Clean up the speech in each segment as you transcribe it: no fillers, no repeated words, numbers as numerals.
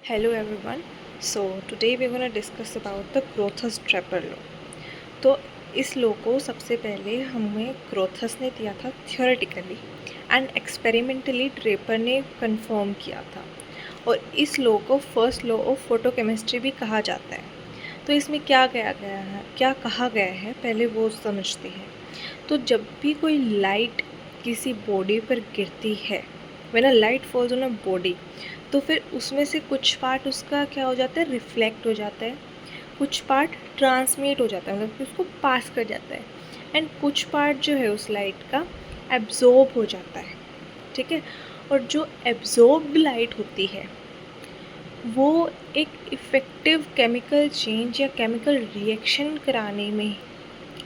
Hello everyone. So today we're going to discuss about the Grothus-Draper law. तो इस law को सबसे पहले हमें ग्रोथस ने दिया था थियोरेटिकली एंड एक्सपेरिमेंटली ड्रेपर ने कंफर्म किया था और इस लॉ को फर्स्ट लॉ ऑफ फोटोकेमिस्ट्री भी कहा जाता है। तो इसमें क्या कहा गया है पहले वो समझते हैं। तो जब भी कोई लाइट किसी बॉडी पर गिरती है, when a light falls on a body, तो फिर उसमें से कुछ पार्ट उसका क्या हो जाता है, रिफ्लेक्ट हो जाता है, कुछ पार्ट ट्रांसमिट हो जाता है, मतलब कि उसको पास कर जाता है, एंड कुछ पार्ट जो है उस लाइट का एब्जॉर्ब हो जाता है। ठीक है, और जो एब्जॉर्ब्ड लाइट होती है वो एक इफ़ेक्टिव केमिकल चेंज या केमिकल रिएक्शन कराने में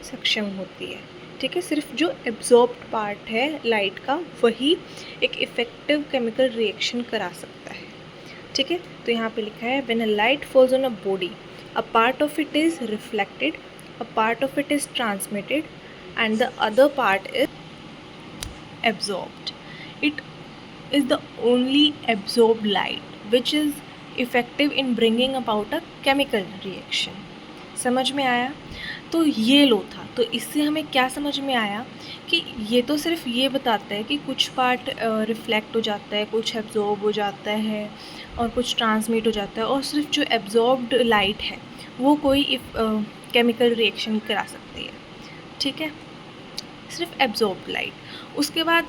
सक्षम होती है। ठीक है, सिर्फ जो एब्जॉर्ब्ड पार्ट है लाइट का वही एक इफ़ेक्टिव केमिकल रिएक्शन करा सकता है। ठीक है, तो यहाँ पे लिखा है when a light falls on a body, a part of it is reflected, a part of it is transmitted and the other part is absorbed. It is the only absorbed light which is effective in bringing about a chemical reaction. समझ में आया? तो ये लो था। तो इससे हमें क्या समझ में आया कि ये तो सिर्फ ये बताता है कि कुछ पार्ट रिफ्लेक्ट हो जाता है, कुछ एब्जॉर्ब हो जाता है और कुछ ट्रांसमिट हो जाता है, और सिर्फ जो एब्जॉर्ब्ड लाइट है वो कोई केमिकल रिएक्शन करा सकती है। ठीक है, सिर्फ एब्जॉर्ब लाइट। उसके बाद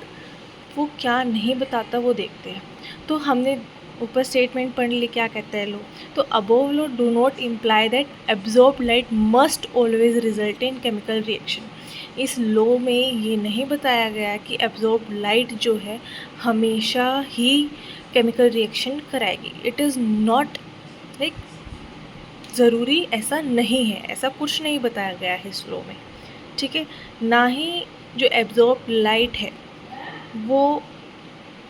वो क्या नहीं बताता वो देखते हैं। तो हमने ऊपर स्टेटमेंट पढ़ ली, क्या कहता है लो, तो above low do not imply that absorb light must always result in chemical reaction. इस लॉ में ये नहीं बताया गया कि एब्जॉर्ब लाइट जो है हमेशा ही केमिकल रिएक्शन कराएगी। इट इज़ नॉट लाइक ज़रूरी, ऐसा नहीं है, ऐसा कुछ नहीं बताया गया है इस लॉ में। ठीक है, ना ही जो एब्जॉर्ब लाइट है वो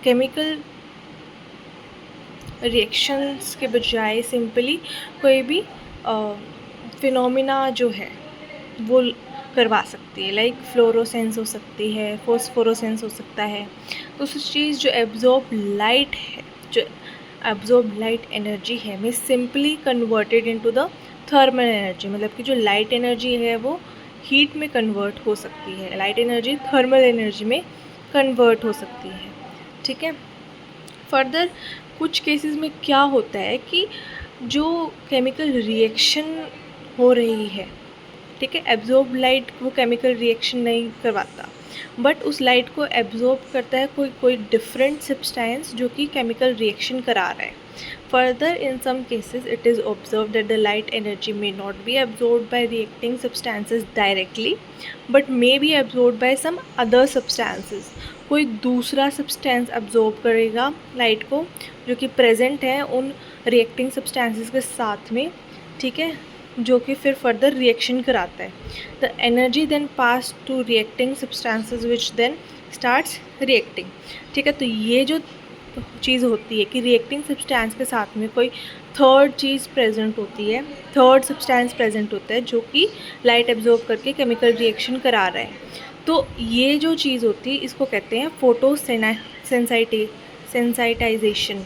केमिकल रिएक्शंस के बजाय सिंपली कोई भी फिनोमिना जो है वो करवा सकती है, लाइक फ्लोरोसेंस हो सकती है, फोस्फोरोसेंस हो सकता है। तो उस चीज़ जो एब्जॉर्ब लाइट है, जो एब्जॉर्ब लाइट एनर्जी है, में simply converted into the thermal energy, मतलब कि जो लाइट एनर्जी है वो हीट में कन्वर्ट हो सकती है, लाइट एनर्जी थर्मल एनर्जी में कन्वर्ट हो सकती है। ठीक है, फर्दर कुछ केसेस में क्या होता है कि जो केमिकल रिएक्शन हो रही है, ठीक है, एब्जॉर्ब लाइट वो केमिकल रिएक्शन नहीं करवाता, बट उस लाइट को एब्जॉर्ब करता है कोई डिफरेंट सब्सटेंस जो कि केमिकल रिएक्शन करा रहा है। Further in some cases it is observe that the light energy may not be absorb by reacting substances directly but may be absorb by some other substances. कोई दूसरा substance absorb करेगा light को जो कि present है उन reacting substances के साथ में। ठीक है, जो कि फिर फर्दर रिएक्शन कराता है। The energy then pass to reacting substances which then starts reacting. ठीक है, तो ये जो चीज़ होती है कि रिएक्टिंग सब्सटेंस के साथ में कोई थर्ड चीज़ प्रेजेंट होती है, थर्ड सब्सटेंस प्रेजेंट होता है जो कि लाइट एब्जॉर्ब करके केमिकल रिएक्शन करा रहा है। तो ये जो चीज़ होती है इसको कहते हैं फोटो सेंसाइटाइजेशन।